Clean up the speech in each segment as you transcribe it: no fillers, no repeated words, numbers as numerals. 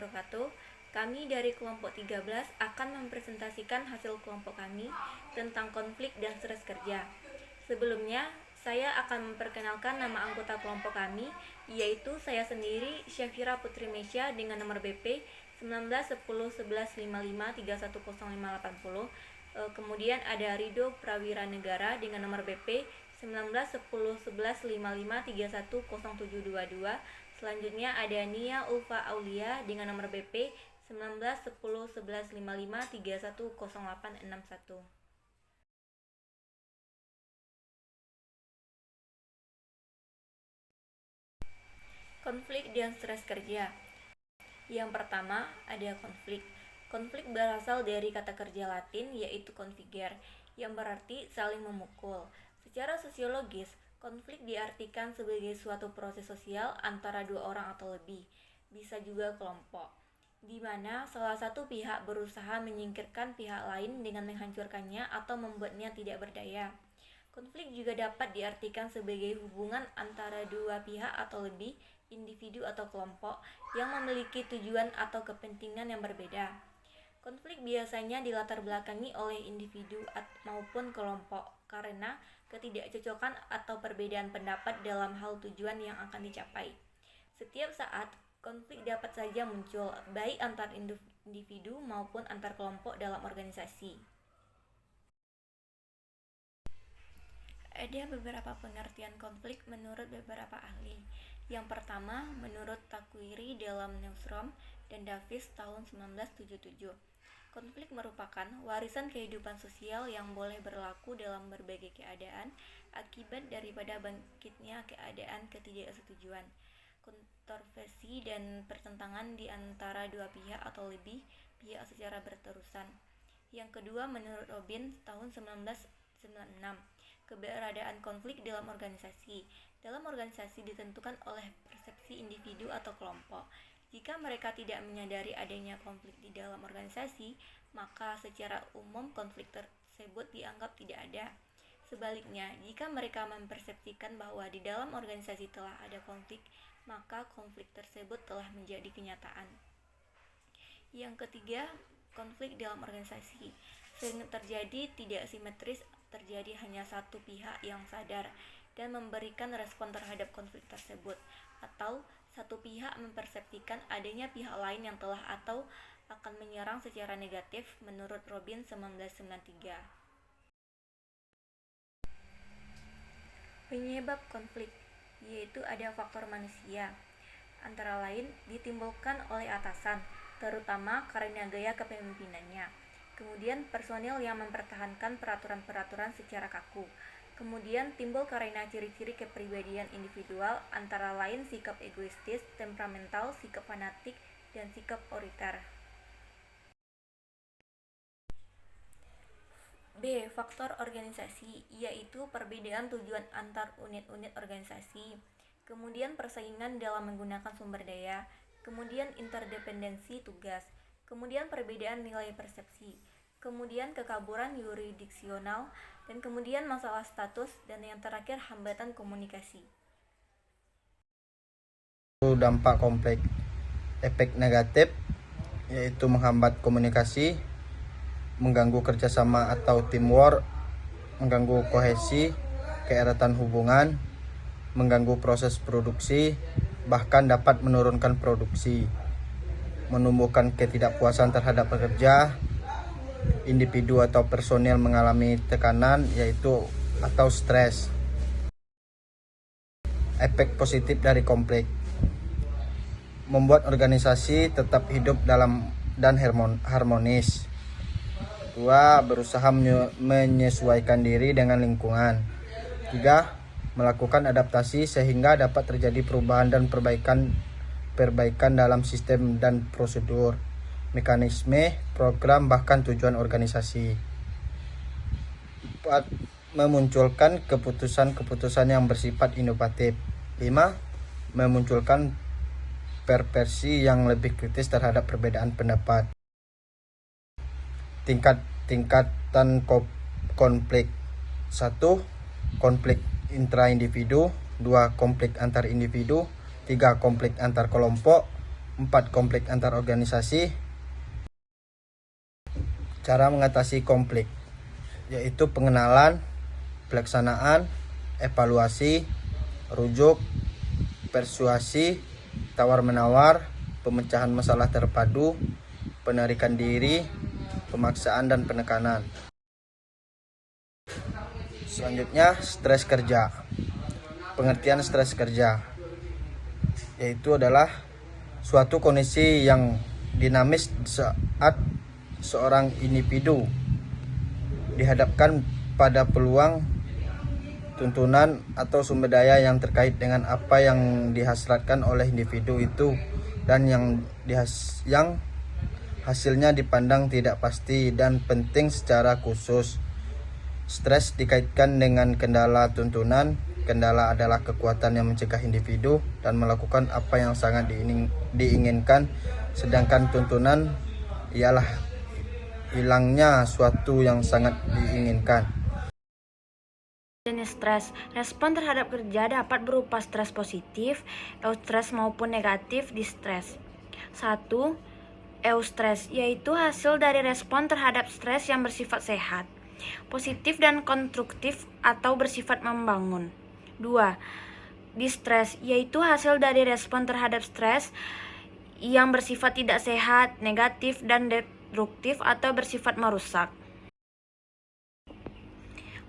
wabarakatuh. Kami dari kelompok 13 akan mempresentasikan hasil kelompok kami tentang konflik dan stres kerja. Sebelumnya, saya akan memperkenalkan nama anggota kelompok kami, yaitu saya sendiri, Syafira Putri Mesya dengan nomor BP 19101155310580. Kemudian ada Rido Prawira Negara dengan nomor BP 19101155310722. Selanjutnya ada Nia Ulfa Aulia dengan nomor BP 19101155310861. Konflik dan stres kerja. Yang pertama ada konflik. Konflik berasal dari kata kerja Latin yaitu configere, yang berarti saling memukul. Secara sosiologis, konflik diartikan sebagai suatu proses sosial antara dua orang atau lebih, bisa juga kelompok, di mana salah satu pihak berusaha menyingkirkan pihak lain dengan menghancurkannya atau membuatnya tidak berdaya. Konflik juga dapat diartikan sebagai hubungan antara dua pihak atau lebih, individu atau kelompok, yang memiliki tujuan atau kepentingan yang berbeda. Konflik biasanya dilatar belakangi oleh individu maupun kelompok karena ketidakcocokan atau perbedaan pendapat dalam hal tujuan yang akan dicapai. Setiap saat, konflik dapat saja muncul, baik antar individu maupun antar kelompok dalam organisasi. Ada beberapa pengertian konflik menurut beberapa ahli. Yang pertama, menurut Takwiri dalam Newsroom dan Davis tahun 1977. Konflik merupakan warisan kehidupan sosial yang boleh berlaku dalam berbagai keadaan akibat daripada bangkitnya keadaan ketidaksetujuan, kontroversi dan pertentangan di antara dua pihak atau lebih pihak secara berterusan. Yang kedua, menurut Robin tahun 1996, keberadaan konflik dalam organisasi. Dalam organisasi ditentukan oleh persepsi individu atau kelompok. Jika mereka tidak menyadari adanya konflik di dalam organisasi, maka secara umum konflik tersebut dianggap tidak ada. Sebaliknya, jika mereka mempersepsikan bahwa di dalam organisasi telah ada konflik, maka konflik tersebut telah menjadi kenyataan. Yang ketiga, konflik dalam organisasi. Sering terjadi tidak simetris, terjadi hanya satu pihak yang sadar dan memberikan respon terhadap konflik tersebut, atau satu pihak mempersepsikan adanya pihak lain yang telah atau akan menyerang secara negatif menurut Robin 1993. Penyebab konflik, yaitu ada faktor manusia, antara lain ditimbulkan oleh atasan, terutama karena gaya kepemimpinannya. Kemudian personil yang mempertahankan peraturan-peraturan secara kaku. Kemudian timbul karena ciri-ciri kepribadian individual, antara lain sikap egoistis, temperamental, sikap fanatik, dan sikap otoriter. B. Faktor organisasi, yaitu perbedaan tujuan antar unit-unit organisasi. Kemudian persaingan dalam menggunakan sumber daya. Kemudian interdependensi tugas. Kemudian perbedaan nilai persepsi. Kemudian kekaburan yurisdiksional, dan kemudian masalah status, dan yang terakhir hambatan komunikasi. Dampak konflik. Efek negatif yaitu menghambat komunikasi, mengganggu kerjasama atau teamwork, mengganggu kohesi, keeratan hubungan, mengganggu proses produksi, bahkan dapat menurunkan produksi, menumbuhkan ketidakpuasan terhadap pekerja. Individu atau personil mengalami tekanan yaitu atau stres. Efek positif dari konflik. Membuat organisasi tetap hidup dalam dan harmonis. Kedua, berusaha menyesuaikan diri dengan lingkungan. Tiga, melakukan adaptasi sehingga dapat terjadi perubahan dan perbaikan dalam sistem dan prosedur, mekanisme, program, bahkan tujuan organisasi. 4. Memunculkan keputusan-keputusan yang bersifat inovatif. 5. Memunculkan persepsi yang lebih kritis terhadap perbedaan pendapat. Tingkatan konflik. 1. Konflik intra-individu. 2. Konflik antar individu. 3. Konflik antar kelompok. 4. Konflik antar organisasi. Cara mengatasi konflik yaitu pengenalan, pelaksanaan, evaluasi, rujuk, persuasi, tawar-menawar, pemecahan masalah terpadu, penarikan diri, pemaksaan dan penekanan. Selanjutnya, stres kerja. Pengertian stres kerja yaitu adalah suatu kondisi yang dinamis saat seorang individu dihadapkan pada peluang, tuntunan, atau sumber daya yang terkait dengan apa yang dihasratkan oleh individu itu dan yang hasilnya dipandang tidak pasti dan penting secara khusus. Stres dikaitkan dengan kendala tuntunan. Kendala adalah kekuatan yang mencegah individu dan melakukan apa yang sangat diinginkan, sedangkan tuntunan ialah hilangnya suatu yang sangat diinginkan. Jenis stres. Respon terhadap kerja dapat berupa stres positif, eustress maupun negatif di stres. 1. Eustress, yaitu hasil dari respon terhadap stres yang bersifat sehat, positif dan konstruktif atau bersifat membangun. 2. Distress, yaitu hasil dari respon terhadap stres yang bersifat tidak sehat, negatif dan destruktif atau bersifat merusak.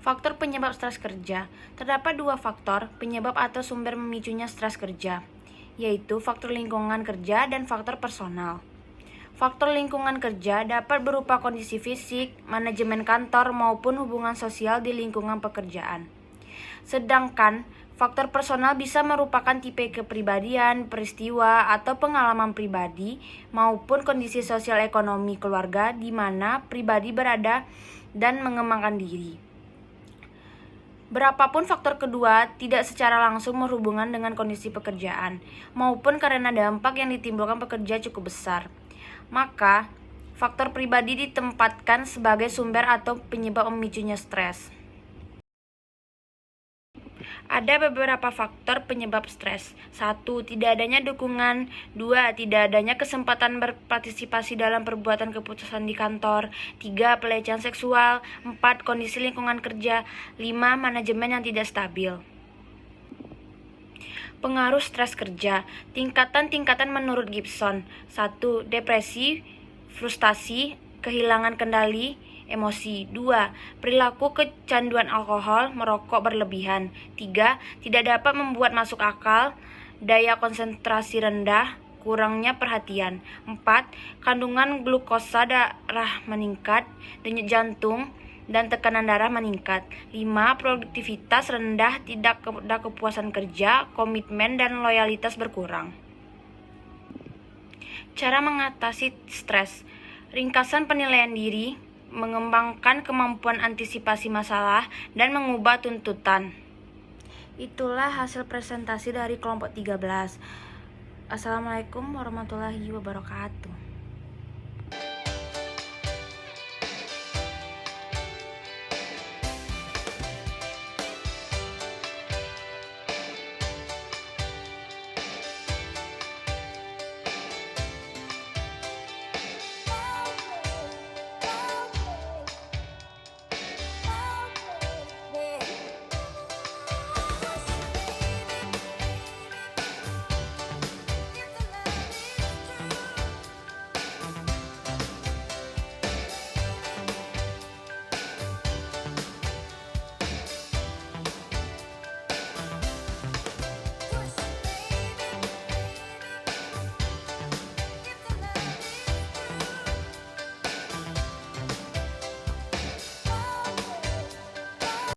Faktor penyebab stres kerja. Terdapat 2 faktor penyebab atau sumber memicunya stres kerja, yaitu faktor lingkungan kerja dan faktor personal. Faktor lingkungan kerja dapat berupa kondisi fisik, manajemen kantor, maupun hubungan sosial di lingkungan pekerjaan. Sedangkan faktor personal bisa merupakan tipe kepribadian, peristiwa, atau pengalaman pribadi, maupun kondisi sosial ekonomi keluarga di mana pribadi berada dan mengembangkan diri. Berapapun faktor kedua tidak secara langsung berhubungan dengan kondisi pekerjaan, maupun karena dampak yang ditimbulkan pekerja cukup besar, maka faktor pribadi ditempatkan sebagai sumber atau penyebab memicunya stres. Ada beberapa faktor penyebab stres. 1. Tidak adanya dukungan. 2. Tidak adanya kesempatan berpartisipasi dalam perbuatan keputusan di kantor. 3. Pelecehan seksual. 4. Kondisi lingkungan kerja. 5. Manajemen yang tidak stabil. Pengaruh stres kerja. Tingkatan-tingkatan menurut Gibson. 1. Depresi, frustasi, kehilangan kendali, emosi. 2. Perilaku kecanduan alkohol, merokok berlebihan. 3. Tidak dapat membuat masuk akal, daya konsentrasi rendah, kurangnya perhatian. 4. Kandungan glukosa darah meningkat, denyut jantung, dan tekanan darah meningkat. 5. Produktivitas rendah, tidak ada kepuasan kerja, komitmen dan loyalitas berkurang. Cara mengatasi stres. Ringkasan penilaian diri, mengembangkan kemampuan antisipasi masalah, dan mengubah tuntutan. Itulah hasil presentasi dari kelompok 13. Assalamualaikum warahmatullahi wabarakatuh.